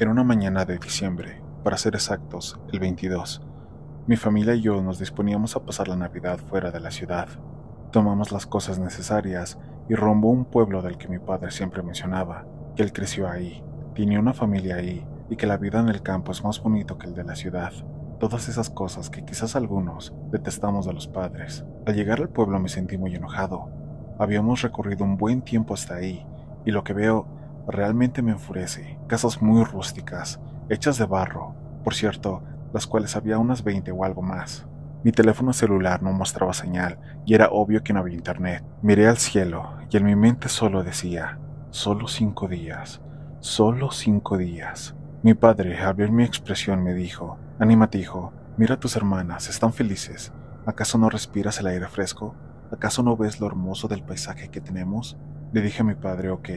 Era una mañana de diciembre, para ser exactos, el 22. Mi familia y yo nos disponíamos a pasar la Navidad fuera de la ciudad. Tomamos las cosas necesarias y rumbo a un pueblo del que mi padre siempre mencionaba, que él creció ahí, tenía una familia ahí y que la vida en el campo es más bonito que el de la ciudad. Todas esas cosas que quizás algunos detestamos de los padres. Al llegar al pueblo me sentí muy enojado. Habíamos recorrido un buen tiempo hasta ahí y lo que veo realmente me enfurece. Casas muy rústicas, hechas de barro, por cierto, las cuales había unas 20 o algo más. Mi teléfono celular no mostraba señal y era obvio que no había internet. Miré al cielo y en mi mente solo decía, solo 5 días, solo 5 días. Mi padre, al ver mi expresión, me dijo, anímate hijo, mira a tus hermanas, están felices. ¿Acaso no respiras el aire fresco? ¿Acaso no ves lo hermoso del paisaje que tenemos? Le dije a mi padre, ok,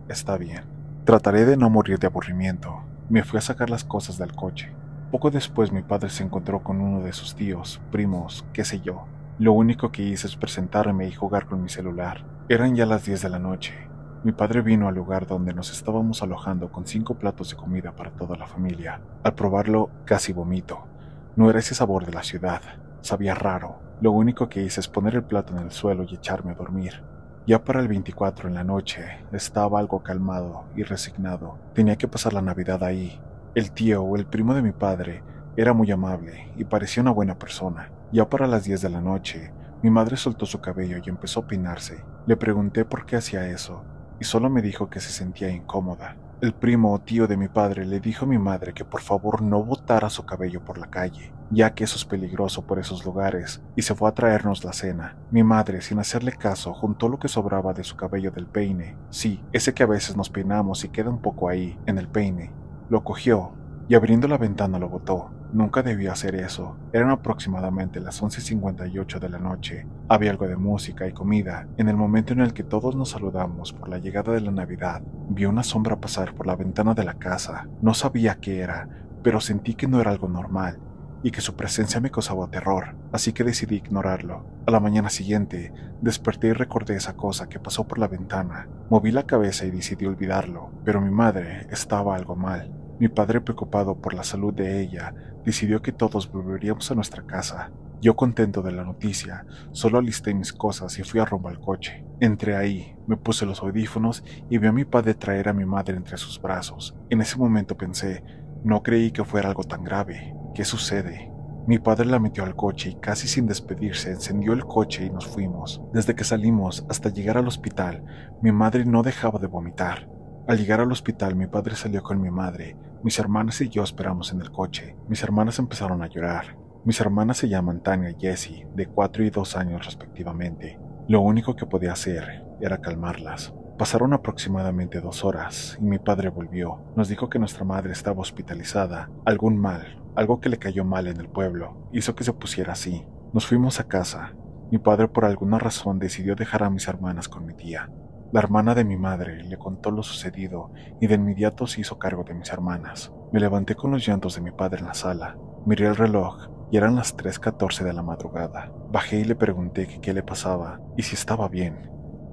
está bien. Trataré de no morir de aburrimiento. Me fui a sacar las cosas del coche. Poco después mi padre se encontró con uno de sus tíos, primos, qué sé yo. Lo único que hice es presentarme y jugar con mi celular. Eran ya las 10 de la noche. Mi padre vino al lugar donde nos estábamos alojando con 5 platos de comida para toda la familia. Al probarlo, casi vomito. No era ese sabor de la ciudad. Sabía raro. Lo único que hice es poner el plato en el suelo y echarme a dormir. Ya para el 24 en la noche, estaba algo calmado y resignado. Tenía que pasar la Navidad ahí. El tío o el primo de mi padre era muy amable y parecía una buena persona. Ya para las 10 de la noche, mi madre soltó su cabello y empezó a peinarse. Le pregunté por qué hacía eso, y solo me dijo que se sentía incómoda. El primo o tío de mi padre le dijo a mi madre que por favor no botara su cabello por la calle, ya que eso es peligroso por esos lugares, y se fue a traernos la cena. Mi madre, sin hacerle caso, juntó lo que sobraba de su cabello del peine. Sí, ese que a veces nos peinamos y queda un poco ahí, en el peine. Lo cogió y abriendo la ventana lo botó. Nunca debió hacer eso. Eran aproximadamente las 11:58 de la noche. Había algo de música y comida. En el momento en el que todos nos saludamos por la llegada de la Navidad, vi una sombra pasar por la ventana de la casa. No sabía qué era, pero sentí que no era algo normal y que su presencia me causaba terror, así que decidí ignorarlo. A la mañana siguiente, desperté y recordé esa cosa que pasó por la ventana. Moví la cabeza y decidí olvidarlo, pero mi madre estaba algo mal. Mi padre, preocupado por la salud de ella, decidió que todos volveríamos a nuestra casa. Yo, contento de la noticia, solo alisté mis cosas y fui a rumbo al coche. Entré ahí, me puse los audífonos y vi a mi padre traer a mi madre entre sus brazos. En ese momento pensé, no creí que fuera algo tan grave. ¿Qué sucede? Mi padre la metió al coche y casi sin despedirse encendió el coche y nos fuimos. Desde que salimos hasta llegar al hospital, mi madre no dejaba de vomitar. Al llegar al hospital, mi padre salió con mi madre. Mis hermanas y yo esperamos en el coche. Mis hermanas empezaron a llorar. Mis hermanas se llaman Tania y Jessie, de 4 y 2 años respectivamente. Lo único que podía hacer era calmarlas. Pasaron aproximadamente 2 horas y mi padre volvió. Nos dijo que nuestra madre estaba hospitalizada. Algún mal, algo que le cayó mal en el pueblo, hizo que se pusiera así. Nos fuimos a casa. Mi padre por alguna razón decidió dejar a mis hermanas con mi tía. La hermana de mi madre le contó lo sucedido y de inmediato se hizo cargo de mis hermanas. Me levanté con los llantos de mi padre en la sala. Miré el reloj y eran las 3:14 de la madrugada. Bajé y le pregunté que qué le pasaba y si estaba bien.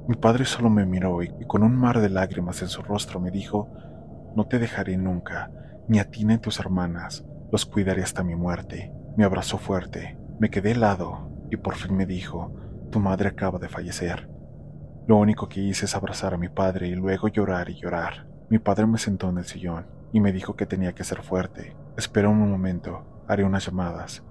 Mi padre solo me miró y con un mar de lágrimas en su rostro me dijo, no te dejaré nunca, ni a ti ni a tus hermanas, los cuidaré hasta mi muerte. Me abrazó fuerte, me quedé helado y por fin me dijo, tu madre acaba de fallecer. Lo único que hice es abrazar a mi padre y luego llorar y llorar. Mi padre me sentó en el sillón y me dijo que tenía que ser fuerte. Espera un momento, haré unas llamadas.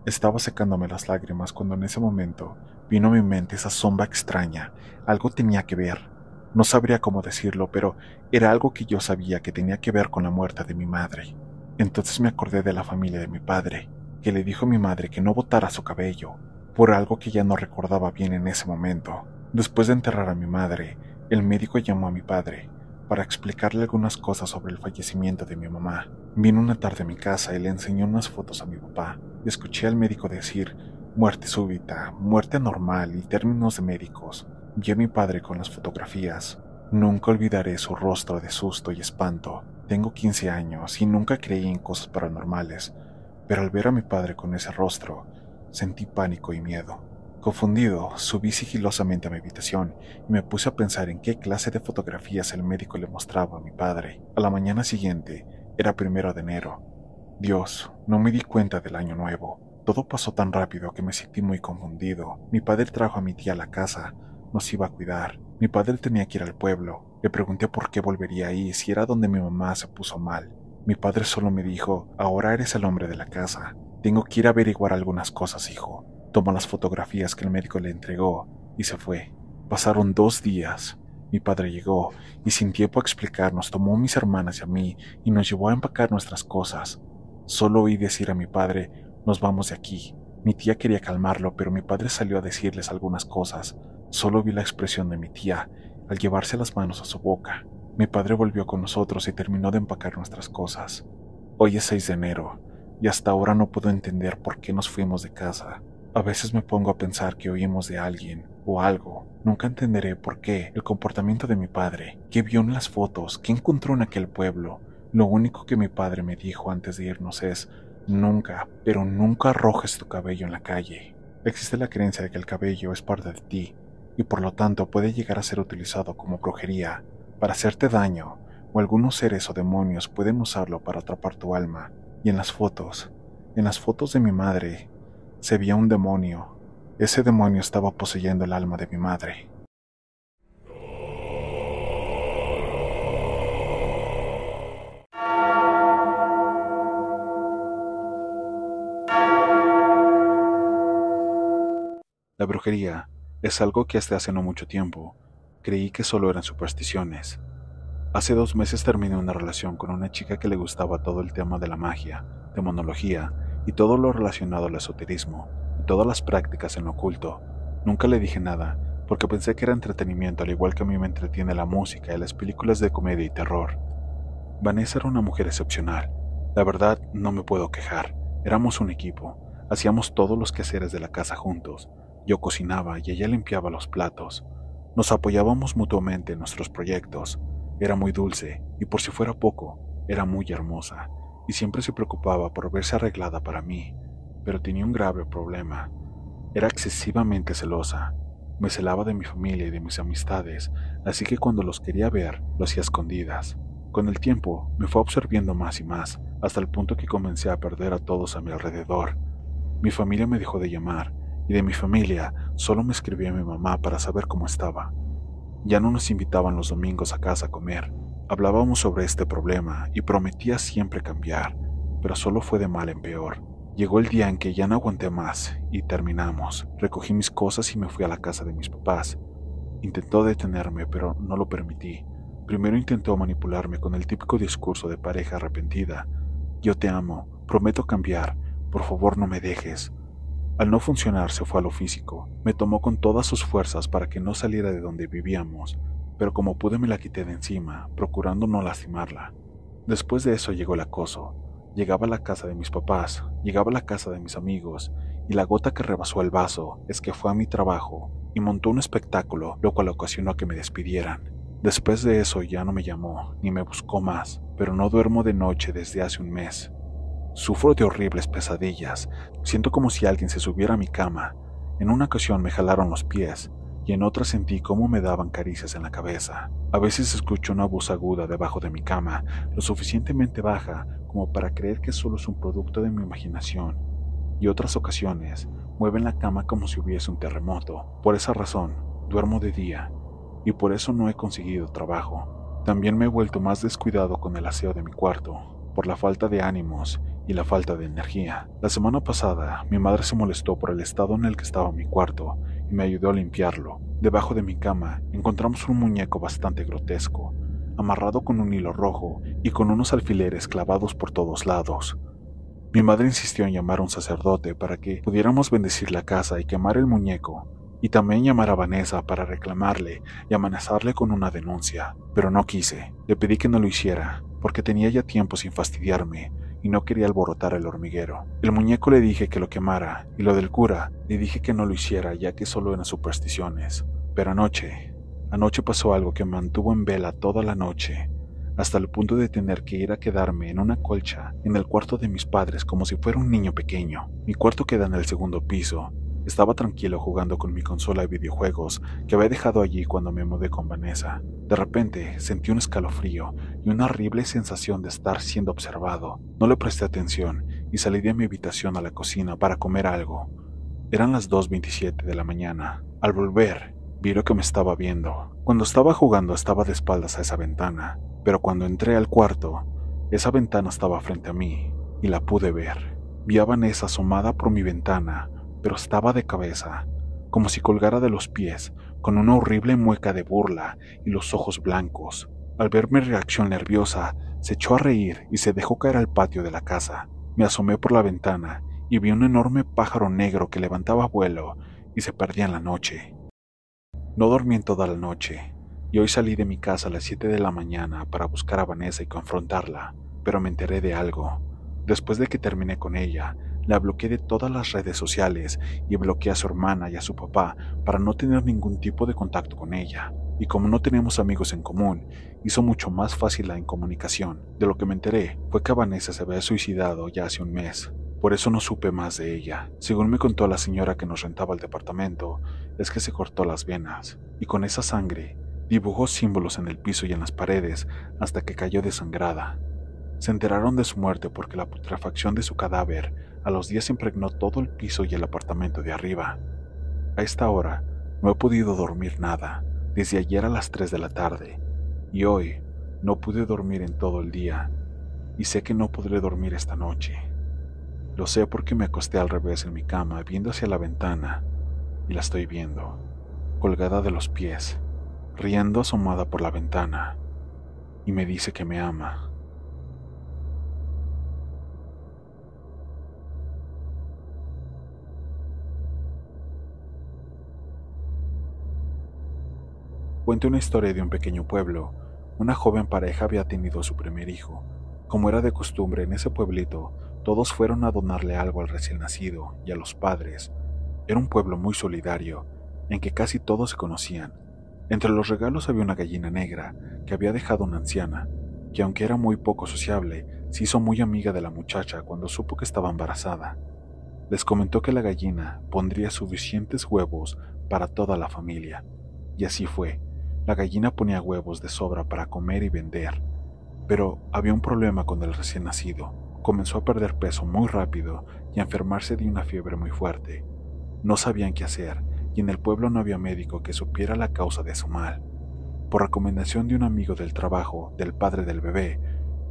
Estaba secándome las lágrimas cuando en ese momento vino a mi mente esa sombra extraña. Algo tenía que ver. No sabría cómo decirlo, pero era algo que yo sabía que tenía que ver con la muerte de mi madre. Entonces me acordé de la familia de mi padre, que le dijo a mi madre que no botara su cabello, por algo que ya no recordaba bien en ese momento. Después de enterrar a mi madre, el médico llamó a mi padre para explicarle algunas cosas sobre el fallecimiento de mi mamá. Vino una tarde a mi casa y le enseñó unas fotos a mi papá. Escuché al médico decir muerte súbita, muerte anormal y términos de médicos. Vi a mi padre con las fotografías. Nunca olvidaré su rostro de susto y espanto. Tengo 15 años y nunca creí en cosas paranormales, pero al ver a mi padre con ese rostro, sentí pánico y miedo. Confundido, subí sigilosamente a mi habitación y me puse a pensar en qué clase de fotografías el médico le mostraba a mi padre. A la mañana siguiente, Era 1 de enero. Dios, no me di cuenta del año nuevo. Todo pasó tan rápido que me sentí muy confundido. Mi padre trajo a mi tía a la casa. Nos iba a cuidar. Mi padre tenía que ir al pueblo. Le pregunté por qué volvería ahí si era donde mi mamá se puso mal. Mi padre solo me dijo, ahora eres el hombre de la casa. Tengo que ir a averiguar algunas cosas, hijo. Tomó las fotografías que el médico le entregó y se fue. Pasaron 2 días. Mi padre llegó y sin tiempo a explicarnos tomó a mis hermanas y a mí y nos llevó a empacar nuestras cosas. Solo oí decir a mi padre, nos vamos de aquí. Mi tía quería calmarlo, pero mi padre salió a decirles algunas cosas. Solo vi la expresión de mi tía al llevarse las manos a su boca. Mi padre volvió con nosotros y terminó de empacar nuestras cosas. Hoy es 6 de enero y hasta ahora no puedo entender por qué nos fuimos de casa. A veces me pongo a pensar que oímos de alguien o algo. Nunca entenderé por qué el comportamiento de mi padre, qué vio en las fotos, qué encontró en aquel pueblo. Lo único que mi padre me dijo antes de irnos es, nunca, pero nunca arrojes tu cabello en la calle. Existe la creencia de que el cabello es parte de ti y por lo tanto puede llegar a ser utilizado como brujería, para hacerte daño, o algunos seres o demonios pueden usarlo para atrapar tu alma. Y en las fotos de mi madre, se veía un demonio. Ese demonio estaba poseyendo el alma de mi madre. La brujería es algo que hasta hace no mucho tiempo creí que solo eran supersticiones. Hace 2 meses terminé una relación con una chica que le gustaba todo el tema de la magia, demonología y todo lo relacionado al esoterismo y todas las prácticas en lo oculto. Nunca le dije nada porque pensé que era entretenimiento al igual que a mí me entretiene la música y las películas de comedia y terror. Vanessa era una mujer excepcional. La verdad, no me puedo quejar. Éramos un equipo. Hacíamos todos los quehaceres de la casa juntos. Yo cocinaba y ella limpiaba los platos. Nos apoyábamos mutuamente en nuestros proyectos. Era muy dulce y por si fuera poco, era muy hermosa y siempre se preocupaba por verse arreglada para mí, pero tenía un grave problema. Era excesivamente celosa. Me celaba de mi familia y de mis amistades, así que cuando los quería ver, lo hacía a escondidas. Con el tiempo, me fue absorbiendo más y más, hasta el punto que comencé a perder a todos a mi alrededor. Mi familia me dejó de llamar, y de mi familia solo me escribía mi mamá para saber cómo estaba. Ya no nos invitaban los domingos a casa a comer. Hablábamos sobre este problema y prometía siempre cambiar, pero solo fue de mal en peor. Llegó el día en que ya no aguanté más y terminamos. Recogí mis cosas y me fui a la casa de mis papás. Intentó detenerme, pero no lo permití. Primero intentó manipularme con el típico discurso de pareja arrepentida. Yo te amo, prometo cambiar, por favor no me dejes. Al no funcionar se fue a lo físico. Me tomó con todas sus fuerzas para que no saliera de donde vivíamos, pero como pude me la quité de encima, procurando no lastimarla. Después de eso llegó el acoso. Llegaba a la casa de mis papás, llegaba a la casa de mis amigos, y la gota que rebasó el vaso es que fue a mi trabajo y montó un espectáculo, lo cual ocasionó que me despidieran. Después de eso ya no me llamó, ni me buscó más, pero no duermo de noche desde hace un mes. Sufro de horribles pesadillas, siento como si alguien se subiera a mi cama. En una ocasión me jalaron los pies, y en otra sentí cómo me daban caricias en la cabeza. A veces escucho una voz aguda debajo de mi cama, lo suficientemente baja como para creer que solo es un producto de mi imaginación, y otras ocasiones mueven la cama como si hubiese un terremoto. Por esa razón, duermo de día, y por eso no he conseguido trabajo. También me he vuelto más descuidado con el aseo de mi cuarto, por la falta de ánimos y la falta de energía. La semana pasada, mi madre se molestó por el estado en el que estaba mi cuarto y me ayudó a limpiarlo. Debajo de mi cama encontramos un muñeco bastante grotesco, amarrado con un hilo rojo y con unos alfileres clavados por todos lados. Mi madre insistió en llamar a un sacerdote para que pudiéramos bendecir la casa y quemar el muñeco, y también llamar a Vanessa para reclamarle y amenazarle con una denuncia, pero no quise. Le pedí que no lo hiciera, porque tenía ya tiempo sin fastidiarme y no quería alborotar el hormiguero. El muñeco le dije que lo quemara, y lo del cura le dije que no lo hiciera ya que solo eran supersticiones. Pero anoche pasó algo que me mantuvo en vela toda la noche, hasta el punto de tener que ir a quedarme en una colcha en el cuarto de mis padres como si fuera un niño pequeño. Mi cuarto queda en el segundo piso, Estaba tranquilo jugando con mi consola de videojuegos que había dejado allí cuando me mudé con Vanessa. De repente sentí un escalofrío y una horrible sensación de estar siendo observado. No le presté atención y salí de mi habitación a la cocina para comer algo. Eran las 2:27 de la mañana. Al volver, vi lo que me estaba viendo. Cuando estaba jugando estaba de espaldas a esa ventana, pero cuando entré al cuarto, esa ventana estaba frente a mí y la pude ver. Vi a Vanessa asomada por mi ventana, pero estaba de cabeza, como si colgara de los pies, con una horrible mueca de burla y los ojos blancos. Al ver mi reacción nerviosa, se echó a reír y se dejó caer al patio de la casa. Me asomé por la ventana y vi un enorme pájaro negro que levantaba vuelo y se perdía en la noche. No dormí en toda la noche, y hoy salí de mi casa a las 7 de la mañana para buscar a Vanessa y confrontarla, pero me enteré de algo. Después de que terminé con ella, la bloqueé de todas las redes sociales y bloqueé a su hermana y a su papá para no tener ningún tipo de contacto con ella. Y como no tenemos amigos en común, hizo mucho más fácil la incomunicación. De lo que me enteré fue que Vanessa se había suicidado ya hace un mes. Por eso no supe más de ella. Según me contó la señora que nos rentaba el departamento, es que se cortó las venas y con esa sangre dibujó símbolos en el piso y en las paredes hasta que cayó desangrada. Se enteraron de su muerte porque la putrefacción de su cadáver a los días impregnó todo el piso y el apartamento de arriba. A esta hora no he podido dormir nada desde ayer a las 3 de la tarde y hoy no pude dormir en todo el día y sé que no podré dormir esta noche. Lo sé porque me acosté al revés en mi cama viendo hacia la ventana y la estoy viendo, colgada de los pies, riendo asomada por la ventana, y me dice que me ama. Cuenta una historia de un pequeño pueblo. Una joven pareja había tenido su primer hijo. Como era de costumbre en ese pueblito, todos fueron a donarle algo al recién nacido y a los padres. Era un pueblo muy solidario, en que casi todos se conocían. Entre los regalos había una gallina negra que había dejado una anciana, que aunque era muy poco sociable, se hizo muy amiga de la muchacha cuando supo que estaba embarazada. Les comentó que la gallina pondría suficientes huevos para toda la familia, y así fue. La gallina ponía huevos de sobra para comer y vender, pero había un problema con el recién nacido. Comenzó a perder peso muy rápido y a enfermarse de una fiebre muy fuerte. No sabían qué hacer y en el pueblo no había médico que supiera la causa de su mal. Por recomendación de un amigo del trabajo del padre del bebé,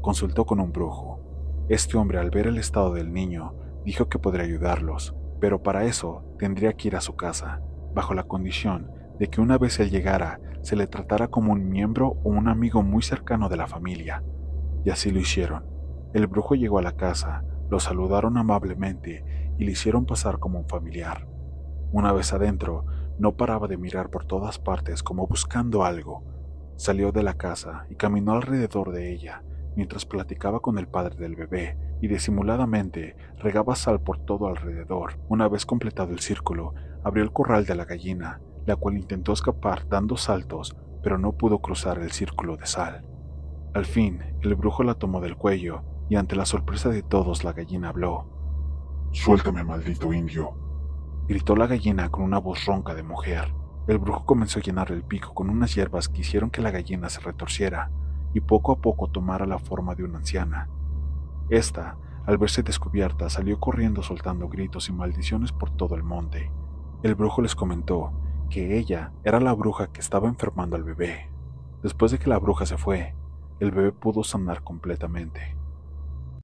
consultó con un brujo. Este hombre, al ver el estado del niño, dijo que podría ayudarlos, pero para eso tendría que ir a su casa, bajo la condición de que una vez él llegara, se le tratara como un miembro o un amigo muy cercano de la familia. Y así lo hicieron. El brujo llegó a la casa, lo saludaron amablemente y le hicieron pasar como un familiar. Una vez adentro, no paraba de mirar por todas partes como buscando algo. Salió de la casa y caminó alrededor de ella, mientras platicaba con el padre del bebé, y disimuladamente regaba sal por todo alrededor. Una vez completado el círculo, abrió el corral de la gallina, la cual intentó escapar dando saltos, pero no pudo cruzar el círculo de sal. Al fin, el brujo la tomó del cuello, y ante la sorpresa de todos la gallina habló. «Suéltame, maldito indio», gritó la gallina con una voz ronca de mujer. El brujo comenzó a llenar el pico con unas hierbas que hicieron que la gallina se retorciera, y poco a poco tomara la forma de una anciana. Esta, al verse descubierta, salió corriendo soltando gritos y maldiciones por todo el monte. El brujo les comentó que ella era la bruja que estaba enfermando al bebé. Después de que la bruja se fue, el bebé pudo sanar completamente.